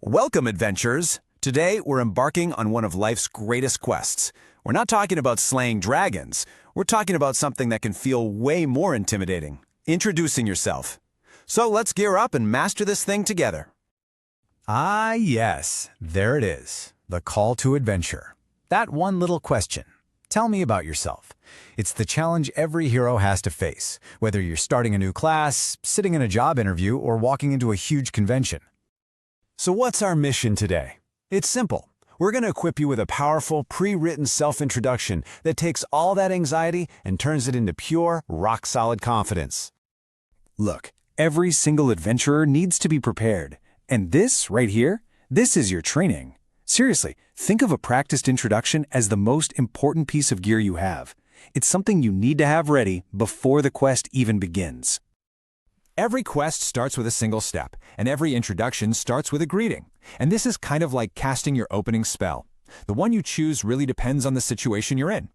Welcome, adventurers! Today, we're embarking on one of life's greatest quests. We're not talking about slaying dragons. We're talking about something that can feel way more intimidating. Introducing yourself. So let's gear up and master this thing together. Ah, yes, there it is. The call to adventure. That one little question. Tell me about yourself. It's the challenge every hero has to face, whether you're starting a new class, sitting in a job interview, or walking into a huge convention. So what's our mission today? It's simple. We're going to equip you with a powerful, pre-written self-introduction that takes all that anxiety and turns it into pure, rock-solid confidence. Look, every single adventurer needs to be prepared. And this, right here, this is your training. Seriously, think of a practiced introduction as the most important piece of gear you have. It's something you need to have ready before the quest even begins. Every quest starts with a single step, and every introduction starts with a greeting. And this is kind of like casting your opening spell. The one you choose really depends on the situation you're in.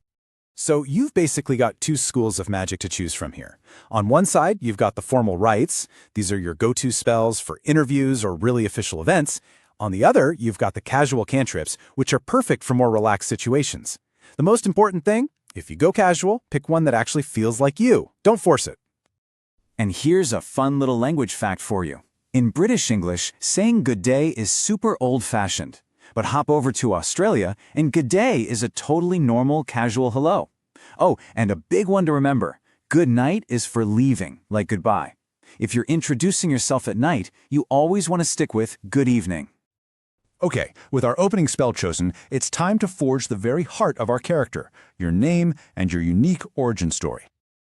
So you've basically got two schools of magic to choose from here. On one side, you've got the formal rites. These are your go-to spells for interviews or really official events. On the other, you've got the casual cantrips, which are perfect for more relaxed situations. The most important thing, if you go casual, pick one that actually feels like you. Don't force it. And here's a fun little language fact for you. In British English, saying good day is super old-fashioned. But hop over to Australia, and good day is a totally normal, casual hello. Oh, and a big one to remember. Good night is for leaving, like goodbye. If you're introducing yourself at night, you always want to stick with good evening. Okay, with our opening spell chosen, it's time to forge the very heart of our character, your name and your unique origin story.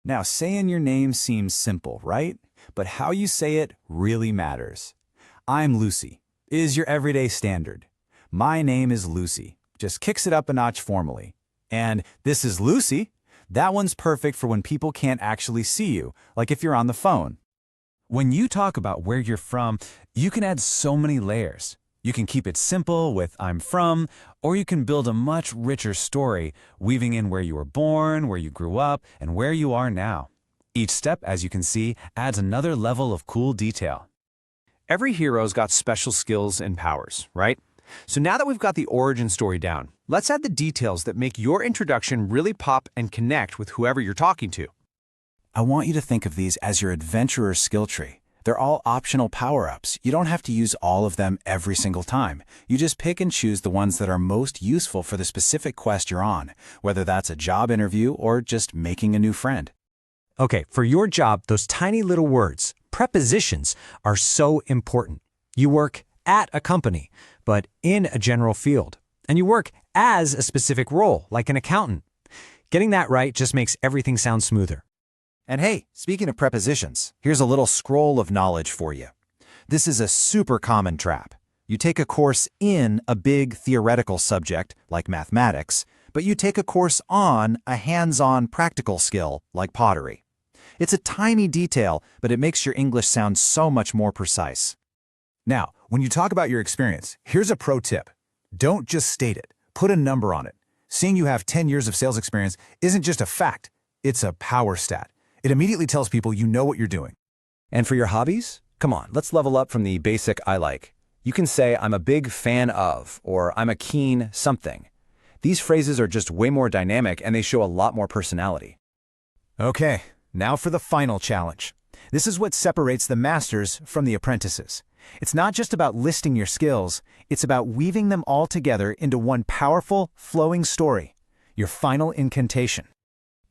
Now, saying your name seems simple, right? But how you say it really matters. I'm Lucy is your everyday standard. My name is Lucy, just kicks it up a notch formally. And this is Lucy. That one's perfect for when people can't actually see you, like if you're on the phone. When you talk about where you're from, you can add so many layers. You can keep it simple with I'm from, or you can build a much richer story, weaving in where you were born, where you grew up, and where you are now. Each step, as you can see, adds another level of cool detail. Every hero's got special skills and powers, right? So now that we've got the origin story down, let's add the details that make your introduction really pop and connect with whoever you're talking to. I want you to think of these as your adventurer skill tree. They're all optional power-ups. You don't have to use all of them every single time. You just pick and choose the ones that are most useful for the specific quest you're on, whether that's a job interview or just making a new friend. Okay, for your job, those tiny little words, prepositions, are so important. You work at a company, but in a general field. And you work as a specific role, like an accountant. Getting that right just makes everything sound smoother. And hey, speaking of prepositions, here's a little scroll of knowledge for you. This is a super common trap. You take a course in a big theoretical subject, like mathematics, but you take a course on a hands-on practical skill, like pottery. It's a tiny detail, but it makes your English sound so much more precise. Now, when you talk about your experience, here's a pro tip. Don't just state it. Put a number on it. Seeing you have 10 years of sales experience isn't just a fact. It's a power stat. It immediately tells people you know what you're doing. And for your hobbies? Come on, let's level up from the basic I like. You can say I'm a big fan of, or I'm a keen something. These phrases are just way more dynamic and they show a lot more personality. Okay, now for the final challenge. This is what separates the masters from the apprentices. It's not just about listing your skills, it's about weaving them all together into one powerful, flowing story, your final incantation.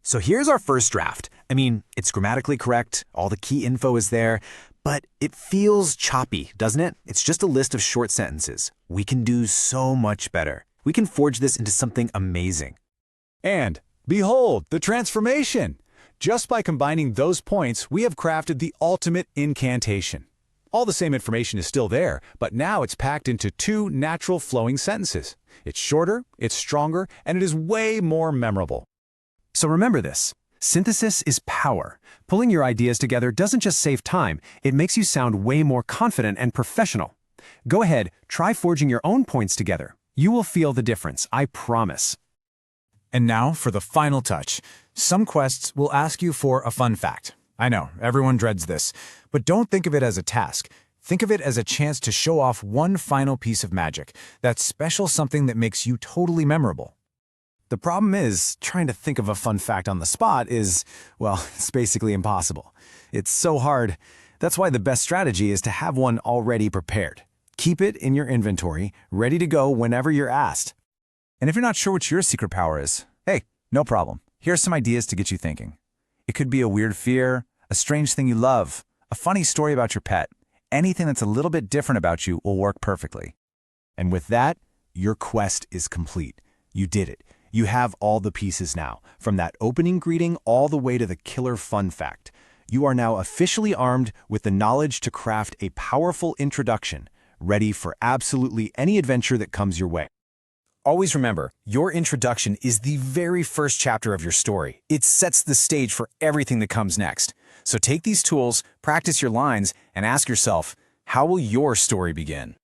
So here's our first draft. I mean, it's grammatically correct, all the key info is there, but it feels choppy, doesn't it? It's just a list of short sentences. We can do so much better. We can forge this into something amazing. And behold, the transformation! Just by combining those points, we have crafted the ultimate incantation. All the same information is still there, but now it's packed into two natural flowing sentences. It's shorter, it's stronger, and it is way more memorable. So remember this. Synthesis is power. Pulling your ideas together doesn't just save time, it makes you sound way more confident and professional. Go ahead, try forging your own points together. You will feel the difference, I promise. And now for the final touch. Some quests will ask you for a fun fact. I know, everyone dreads this, but don't think of it as a task. Think of it as a chance to show off one final piece of magic, that special something that makes you totally memorable. The problem is, trying to think of a fun fact on the spot is, well, it's basically impossible. It's so hard. That's why the best strategy is to have one already prepared. Keep it in your inventory, ready to go whenever you're asked. And if you're not sure what your secret power is, hey, no problem. Here's some ideas to get you thinking. It could be a weird fear, a strange thing you love, a funny story about your pet. Anything that's a little bit different about you will work perfectly. And with that, your quest is complete. You did it. You have all the pieces now, from that opening greeting all the way to the killer fun fact. You are now officially armed with the knowledge to craft a powerful introduction, ready for absolutely any adventure that comes your way. Always remember, your introduction is the very first chapter of your story. It sets the stage for everything that comes next. So take these tools, practice your lines, and ask yourself, how will your story begin?